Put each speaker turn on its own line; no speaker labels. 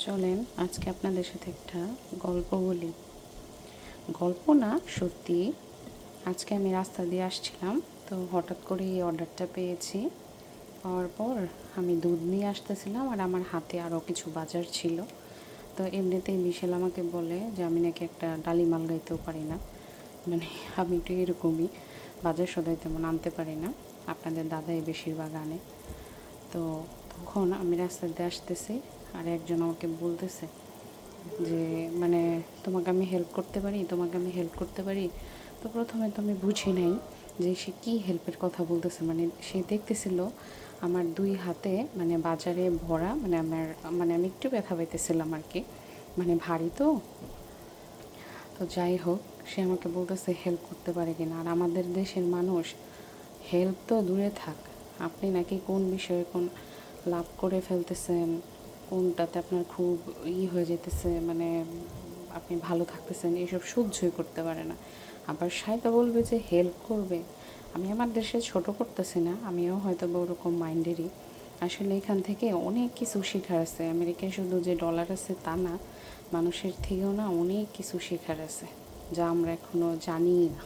চলেন আজকে আপনাদের সাথে একটা গল্প বলি। গল্প না, সত্যি। আজকে আমি রাস্তা দিয়ে আসছিলাম, তো হঠাৎ করে এই অর্ডারটা পেয়েছি। পাওয়ার পর আমি দুধ নিয়ে আসতেছিলাম, আর আমার হাতে আরও কিছু বাজার ছিল। তো এমনিতেই বিশাল আমাকে বলে যে আমি নাকি একটা ডালি মাল গাইতেও পারি না, মানে আমি একটু এরকমই, বাজার সদাই তেমন আনতে পারি না, আপনাদের দাদাই বেশিরভাগ আনে। তো তখন আমি রাস্তা দিয়ে আসতেছি, আর একজন আমাকে বলতেছে যে মানে তোমাকে আমি হেল্প করতে পারি, তোমাকে আমি হেল্প করতে পারি। তো প্রথমে তো আমি বুঝি নাই যে সে কী হেল্পের কথা বলতেছে। মানে সে দেখতেছিল আমার দুই হাতে মানে বাজারে ভরা, মানে আমি একটু ব্যথা পাইতেছিলাম আর কি, মানে ভারী তো। তো যাই হোক, সে আমাকে বলতেছে হেল্প করতে পারে কিনা। আর আমাদের দেশের মানুষ হেল্প তো দূরে থাক, আপনি নাকি কোন বিষয়ে কোন লাভ করে ফেলতেছেন, কোনটাতে আপনার খুব হয়ে যেতেছে, মানে আপনি ভালো থাকতেছেন, এসব সহ্যই করতে পারে না। আবার সাইতা বলবে যে হেল্প করবে। আমি আমার দেশে ছোট করতেছি না, আমিও হয়তো বা ওরকম মাইন্ডেরই। আসলে এখান থেকে অনেক কিছু শেখার আছে। আমেরিকায় শুধু যে ডলার আছে তা না, মানুষের থেকেও না অনেক কিছু শেখার আছে, যা আমরা এখনও জানিই না।